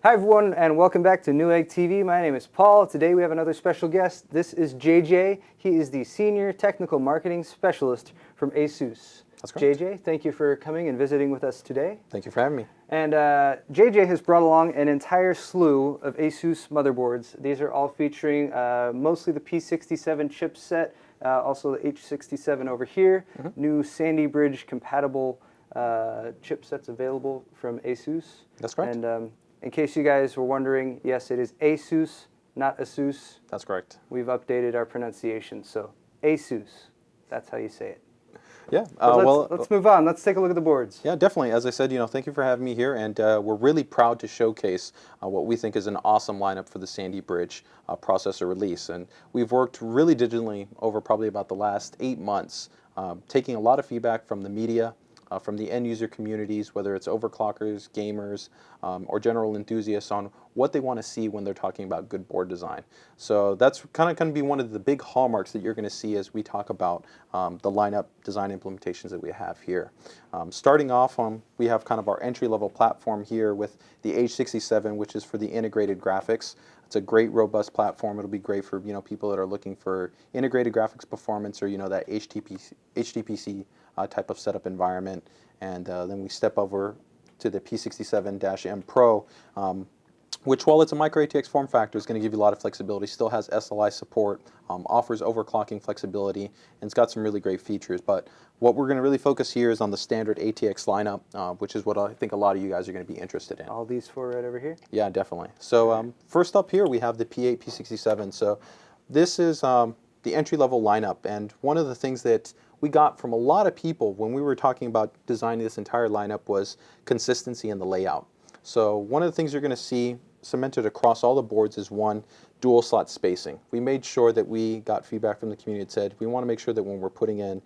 Hi everyone, and welcome back to Newegg TV. My name is Paul. Today we have another special guest. This is JJ. He is the Senior Technical Marketing Specialist from ASUS. That's correct. JJ, thank you for coming and visiting with us today. Thank you for having me. And JJ has brought along an entire slew of ASUS motherboards. These are all featuring mostly the P67 chipset, also the H67 over here, new Sandy Bridge compatible chipsets available from ASUS. That's correct. And in case you guys were wondering, yes, it is ASUS, not ASUS. That's correct. We've updated our pronunciation, so ASUS, that's how you say it. Yeah. Let's move on. Let's take a look at the boards. Yeah, definitely. As I said, thank you for having me here, and we're really proud to showcase what we think is an awesome lineup for the Sandy Bridge processor release. And we've worked really diligently over probably about the last 8 months, taking a lot of feedback from the media, from the end user communities, whether it's overclockers, gamers, or general enthusiasts on what they want to see when they're talking about good board design. So that's kind of going to be one of the big hallmarks that you're going to see as we talk about the lineup design implementations that we have here. Starting off, we have kind of our entry-level platform here with the H67, which is for the integrated graphics. It's a great, robust platform. It'll be great for people that are looking for integrated graphics performance, or that HTPC type of setup environment. And then we step over to the P67-M Pro, which, while it's a micro ATX form factor, is going to give you a lot of flexibility. Still has SLI support, offers overclocking flexibility, and it's got some really great features. But what we're going to really focus here is on the standard ATX lineup, which is what I think a lot of you guys are going to be interested in. All these four right over here? Yeah, definitely. So first up here, we have the P8 P67. So this is the entry-level lineup, and one of the things that we got from a lot of people when we were talking about designing this entire lineup was consistency in the layout. So one of the things you're going to see cemented across all the boards is one, dual slot spacing. We made sure that we got feedback from the community that said we want to make sure that when we're putting in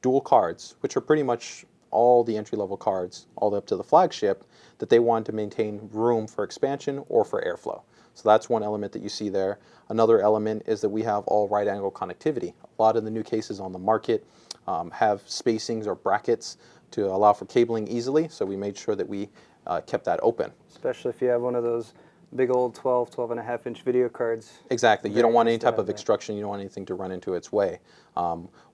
dual cards, which are pretty much all the entry-level cards all the way up to the flagship, that they want to maintain room for expansion or for airflow. So that's one element that you see there. Another element is that we have all right angle connectivity. A lot of the new cases on the market have spacings or brackets to allow for cabling easily, so we made sure that we kept that open. Especially if you have one of those big old 12.5-inch video cards. Exactly. You don't want any type of obstruction. You don't want anything to run into its way.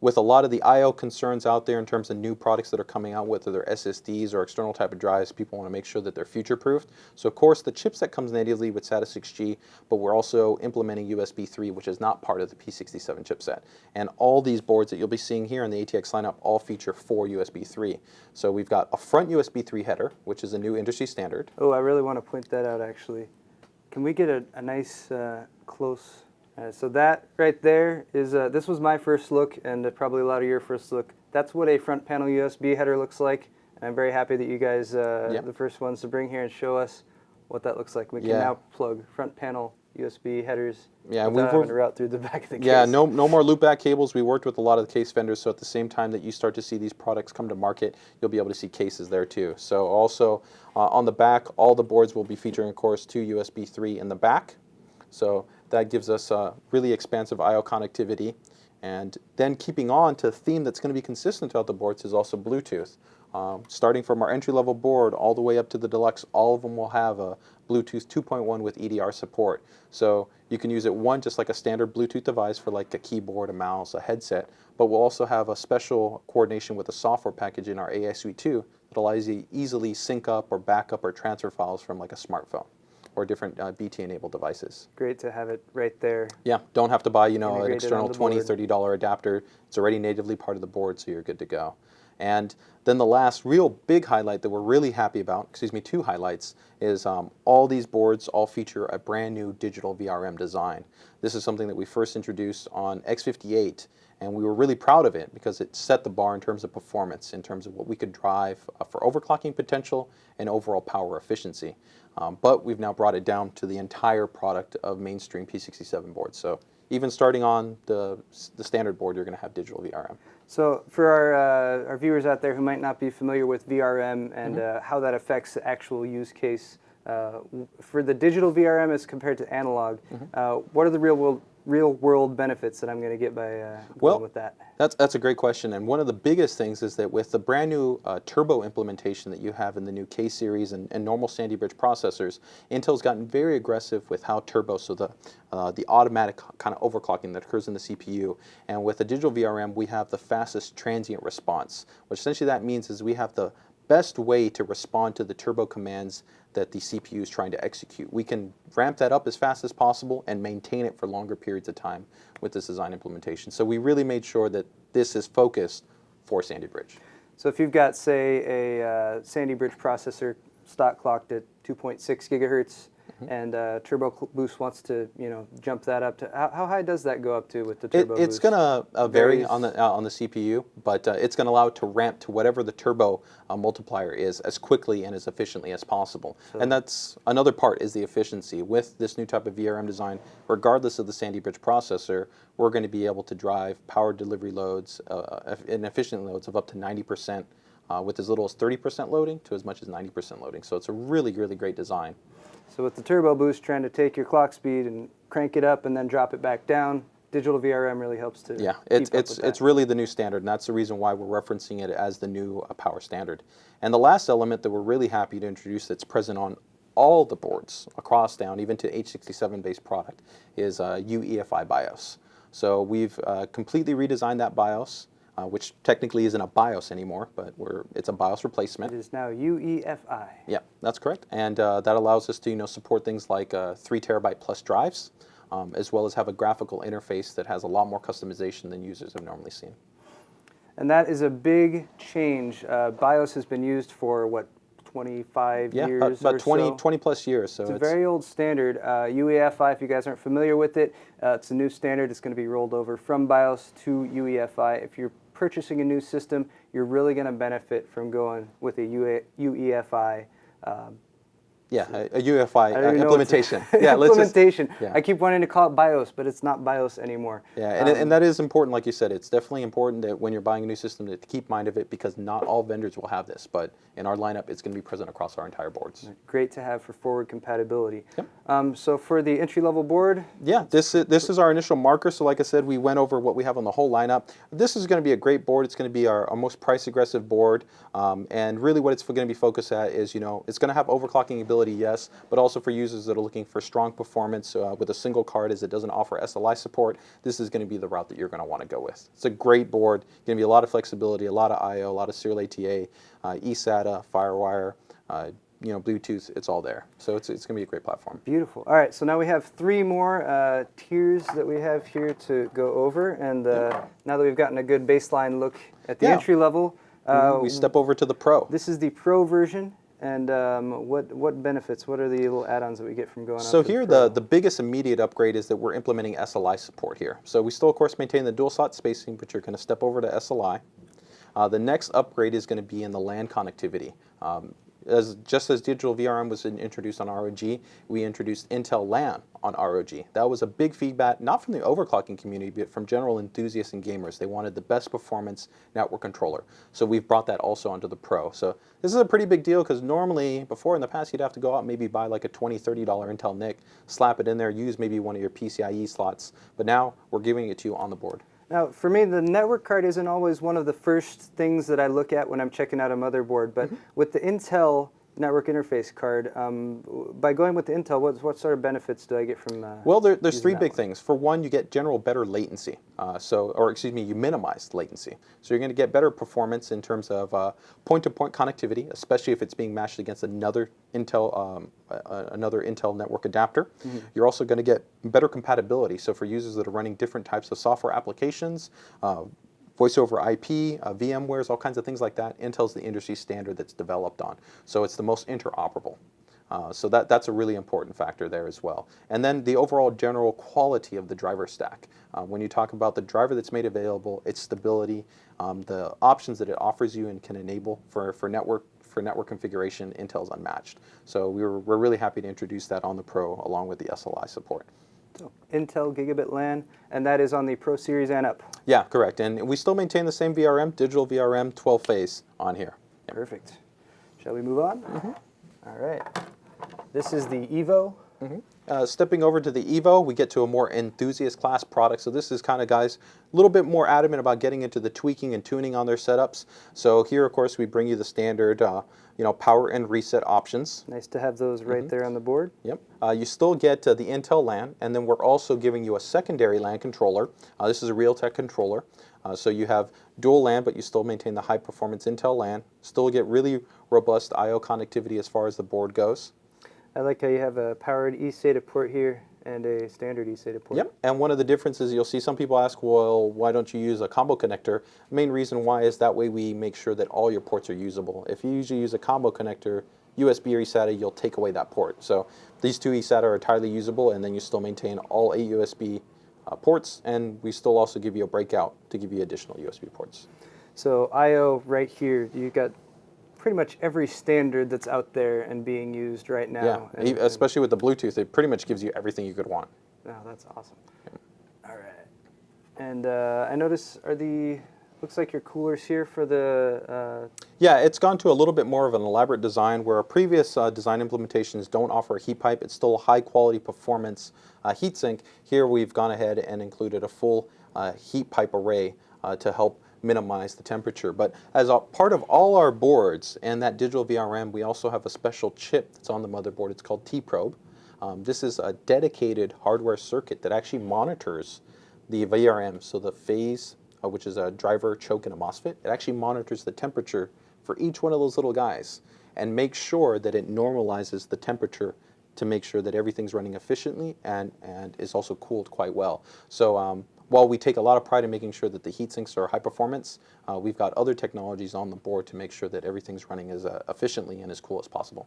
With a lot of the I/O concerns out there in terms of new products that are coming out, whether they're SSDs or external type of drives, people want to make sure that they're future-proofed. So, of course, the chipset comes natively with SATA 6G, but we're also implementing USB 3, which is not part of the P67 chipset. And all these boards that you'll be seeing here in the ATX lineup all feature 4 USB 3. So we've got a front USB 3 header, which is a new industry standard. Oh, I really want to point that out, actually. Can we get a nice close? So that right there is, this was my first look, and probably a lot of your first look. That's what a front panel USB header looks like. And I'm very happy that you guys the first ones to bring here and show us what that looks like. We can now plug front panel USB headers without having to route through the back of the case. Yeah, no more loopback cables. We worked with a lot of the case vendors, so at the same time that you start to see these products come to market, you'll be able to see cases there too. So also on the back, all the boards will be featuring, of course, 2 USB 3 in the back. So that gives us really expansive I/O connectivity. And then keeping on to a theme that's going to be consistent throughout the boards is also Bluetooth. Starting from our entry-level board all the way up to the Deluxe, all of them will have a Bluetooth 2.1 with EDR support. So you can use it just like a standard Bluetooth device for like a keyboard, a mouse, a headset, but we'll also have a special coordination with a software package in our AI Suite 2 that allows you to easily sync up or back up or transfer files from like a smartphone or different BT-enabled devices. Great to have it right there. Yeah, don't have to buy an external $20, board. $30 adapter. It's already natively part of the board, so you're good to go. And then the last real big highlight that we're really happy about, 2 highlights, is all these boards all feature a brand new digital VRM design. This is something that we first introduced on X58, and we were really proud of it because it set the bar in terms of performance, in terms of what we could drive for overclocking potential and overall power efficiency. But we've now brought it down to the entire product of mainstream P67 boards. So even starting on the standard board, you're going to have digital VRM. So for our viewers out there who might not be familiar with VRM and how that affects the actual use case, for the digital VRM as compared to analog, what are the real real world benefits that I'm going to get by going with that? That's a great question, and one of the biggest things is that with the brand new turbo implementation that you have in the new K series and normal Sandy Bridge processors, Intel's gotten very aggressive with how turbo, so the automatic kind of overclocking that occurs in the CPU, and with the digital VRM we have the fastest transient response, which essentially that means is we have the best way to respond to the turbo commands that the CPU is trying to execute. We can ramp that up as fast as possible and maintain it for longer periods of time with this design implementation. So we really made sure that this is focused for Sandy Bridge. So if you've got, say, a Sandy Bridge processor stock clocked at 2.6 gigahertz, and Turbo Boost wants to, jump that up to how high does that go up to with the Turbo Boost? It's going to vary on the CPU, but it's going to allow it to ramp to whatever the turbo multiplier is as quickly and as efficiently as possible. So, and that's another part is the efficiency. With this new type of VRM design, regardless of the Sandy Bridge processor, we're going to be able to drive power delivery loads and efficient loads of up to 90%. With as little as 30% loading to as much as 90% loading. So it's a really, really great design. So with the Turbo Boost, trying to take your clock speed and crank it up and then drop it back down, digital VRM really helps to keep up with that. It's really the new standard, and that's the reason why we're referencing it as the new power standard. And the last element that we're really happy to introduce that's present on all the boards across down, even to H67 based product, is Uefi Bios. So we've completely redesigned that BIOS. Which technically isn't a BIOS anymore, but it's a BIOS replacement. It is now UEFI. Yeah, that's correct. And that allows us to support things like 3 terabyte plus drives, as well as have a graphical interface that has a lot more customization than users have normally seen. And that is a big change. BIOS has been used for, what, 25 years about or 20 plus years. So it's a very old standard. UEFI, if you guys aren't familiar with it, it's a new standard. It's going to be rolled over from BIOS to UEFI. If you're purchasing a new system, you're really going to benefit from going with a UEFI. A UEFI implementation. Implementation. I keep wanting to call it BIOS, but it's not BIOS anymore. Yeah, and that is important, like you said. It's definitely important that when you're buying a new system to keep mind of it, because not all vendors will have this, but in our lineup, it's going to be present across our entire boards. Great to have for forward compatibility. Yep. So for the entry-level board? Yeah, this is our initial marker. So like I said, we went over what we have on the whole lineup. This is going to be a great board. It's going to be our most price-aggressive board. And really what it's going to be focused at is, it's going to have overclocking ability, yes, but also for users that are looking for strong performance with a single card as it doesn't offer SLI support, this is going to be the route that you're going to want to go with. It's a great board, going to be a lot of flexibility, a lot of I/O, a lot of serial ATA, eSATA, FireWire, Bluetooth, it's all there. So it's going to be a great platform. Beautiful. All right, so now we have 3 more tiers that we have here to go over, and now that we've gotten a good baseline look at the entry level, we step over to the Pro. This is the Pro version. And what benefits, what are the little add-ons that we get from going so up to here, the biggest immediate upgrade is that we're implementing SLI support here. So we still, of course, maintain the dual slot spacing, but you're going to step over to SLI. The next upgrade is going to be in the LAN connectivity. Just as digital VRM was introduced on ROG, we introduced Intel LAN on ROG. That was a big feedback, not from the overclocking community, but from general enthusiasts and gamers. They wanted the best performance network controller. So we've brought that also onto the Pro. So this is a pretty big deal because normally, before in the past, you'd have to go out and maybe buy like a $20, $30 Intel NIC, slap it in there, use maybe one of your PCIe slots. But now we're giving it to you on the board. Now, for me, the network card isn't always one of the first things that I look at when I'm checking out a motherboard, but with the Intel network interface card, by going with the Intel, what sort of benefits do I get from Well, there's 3 big things. For one, you get general better latency. You minimize latency. So you're going to get better performance in terms of point-to-point connectivity, especially if it's being matched against another Intel network adapter. You're also going to get better compatibility. So for users that are running different types of software applications, voice over IP, VMwares, all kinds of things like that, Intel's the industry standard that's developed on. So it's the most interoperable. So that's a really important factor there as well. And then the overall general quality of the driver stack. When you talk about the driver that's made available, its stability, the options that it offers you and can enable for network configuration, Intel's unmatched. So we're really happy to introduce that on the Pro along with the SLI support. So Intel Gigabit LAN, and that is on the Pro Series and up. Yeah, correct. And we still maintain the same VRM, digital VRM, 12-phase on here. Yep. Perfect. Shall we move on? All right. This is the Evo Stepping over to the Evo, we get to a more enthusiast class product. So this is kind of guys a little bit more adamant about getting into the tweaking and tuning on their setups. So here, of course, we bring you the standard, power and reset options. Nice to have those right there on the board. Yep. You still get the Intel LAN, and then we're also giving you a secondary LAN controller. This is a Realtek controller. So you have dual LAN, but you still maintain the high performance Intel LAN. Still get really robust I/O connectivity as far as the board goes. I like how you have a powered eSATA port here and a standard eSATA port. Yep, and one of the differences, you'll see some people ask, well, why don't you use a combo connector? The main reason why is that way we make sure that all your ports are usable. If you usually use a combo connector, USB or eSATA, you'll take away that port. So these two eSATA are entirely usable, and then you still maintain all 8 USB ports, and we still also give you a breakout to give you additional USB ports. So I/O right here, you got pretty much every standard that's out there and being used right now. Yeah, especially with the Bluetooth, it pretty much gives you everything you could want. Oh, that's awesome. All right. And I notice looks like your coolers here for the... Yeah, it's gone to a little bit more of an elaborate design where previous design implementations don't offer a heat pipe. It's still a high quality performance heatsink. Here we've gone ahead and included a full heat pipe array to help minimize the temperature. But as a part of all our boards and that digital VRM, we also have a special chip that's on the motherboard. It's called T-Probe. This is a dedicated hardware circuit that actually monitors the VRM, so the phase, which is a driver, choke, and a MOSFET. It actually monitors the temperature for each one of those little guys and makes sure that it normalizes the temperature to make sure that everything's running efficiently and is also cooled quite well. So while we take a lot of pride in making sure that the heat sinks are high performance, we've got other technologies on the board to make sure that everything's running as efficiently and as cool as possible.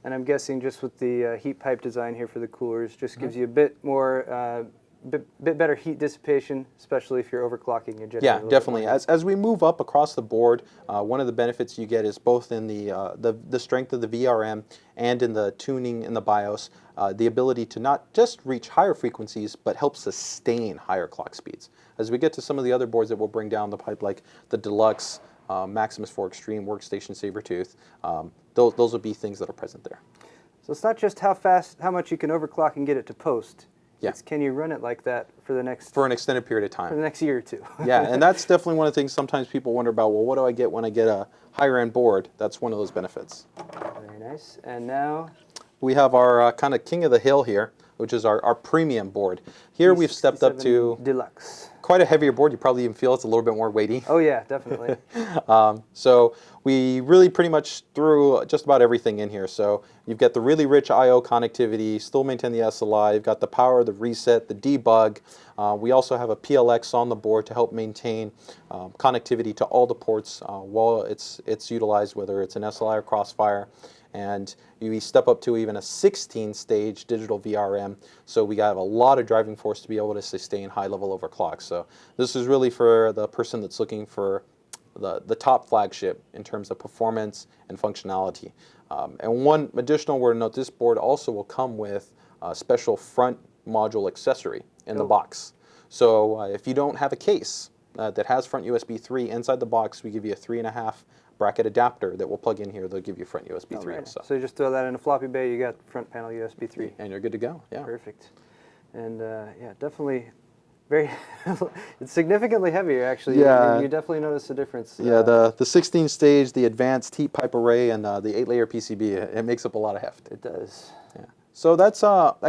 And I'm guessing just with the heat pipe design here for the coolers, just gives you a bit more, bit better heat dissipation, especially if you're overclocking your generator. Yeah, definitely. As we move up across the board, one of the benefits you get is both in the strength of the VRM and in the tuning in the BIOS, the ability to not just reach higher frequencies, but help sustain higher clock speeds. As we get to some of the other boards that we'll bring down the pipe, like the Deluxe, Maximus 4 Extreme, Workstation, Sabertooth, those will be things that are present there. So it's not just how much you can overclock and get it to post. Yeah. It's can you run it like that for an extended period of time. For the next year or two. Yeah, and that's definitely one of the things sometimes people wonder about, well, what do I get when I get a higher end board? That's one of those benefits. Very nice. And now we have our kind of king of the hill here, which is our premium board. Here we've stepped up to Deluxe. Quite a heavier board. You probably even feel it's a little bit more weighty. Oh yeah, definitely. So we really pretty much threw just about everything in here. So you've got the really rich I/O connectivity, still maintain the SLI. You've got the power, the reset, the debug. We also have a PLX on the board to help maintain connectivity to all the ports while it's utilized, whether it's an SLI or Crossfire. And we step up to even a 16-stage digital VRM, so we have a lot of driving force to be able to sustain high level overclock. So this is really for the person that's looking for the top flagship in terms of performance and functionality. And one additional word to note, this board also will come with a special front module accessory in the box. So if you don't have a case that has front USB 3 inside the box, we give you a 3.5 bracket adapter that will plug in here. They'll give you front USB 3 also. So you just throw that in a floppy bay, you got front panel USB 3. And you're good to go, yeah. Perfect. And yeah, definitely very, it's significantly heavier actually. Yeah. You definitely notice a difference. Yeah, the 16-stage, the advanced heat pipe array, and the 8-layer PCB, it makes up a lot of heft. It does. Yeah. So that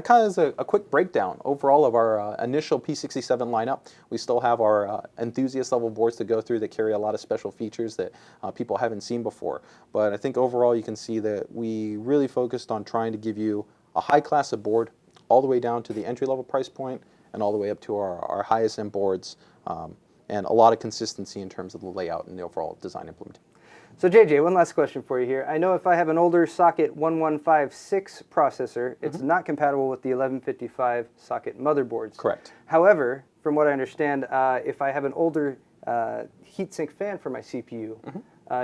kind of is a quick breakdown overall of our initial P67 lineup. We still have our enthusiast level boards to go through that carry a lot of special features that people haven't seen before. But I think overall you can see that we really focused on trying to give you a high class of board all the way down to the entry level price point and all the way up to our highest end boards, and a lot of consistency in terms of the layout and the overall design implementation. So JJ, one last question for you here. I know if I have an older socket 1156 processor, it's not compatible with the 1155 socket motherboards. Correct. However, from what I understand, if I have an older heatsink fan for my CPU,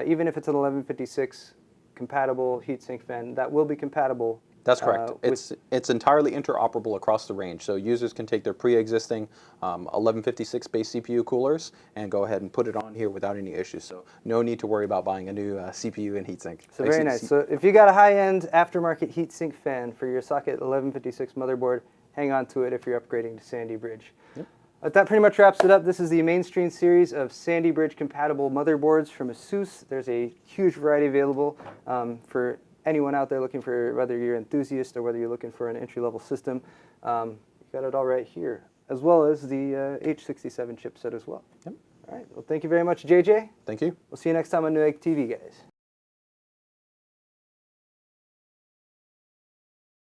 even if it's an 1156 compatible heatsink fan, that will be compatible That's correct. It's entirely interoperable across the range, so users can take their pre-existing 1156-based CPU coolers and go ahead and put it on here without any issues. So no need to worry about buying a new CPU and heatsink. So very nice. So if you got a high-end aftermarket heatsink fan for your socket 1156 motherboard, hang on to it if you're upgrading to Sandy Bridge. Yep. That pretty much wraps it up. This is the mainstream series of Sandy Bridge compatible motherboards from ASUS. There's a huge variety available for anyone out there looking for, whether you're an enthusiast or whether you're looking for an entry-level system. You got it all right here, as well as the H67 chipset as well. Yep. All right. Well, thank you very much, JJ. Thank you. We'll see you next time on Newegg TV, guys.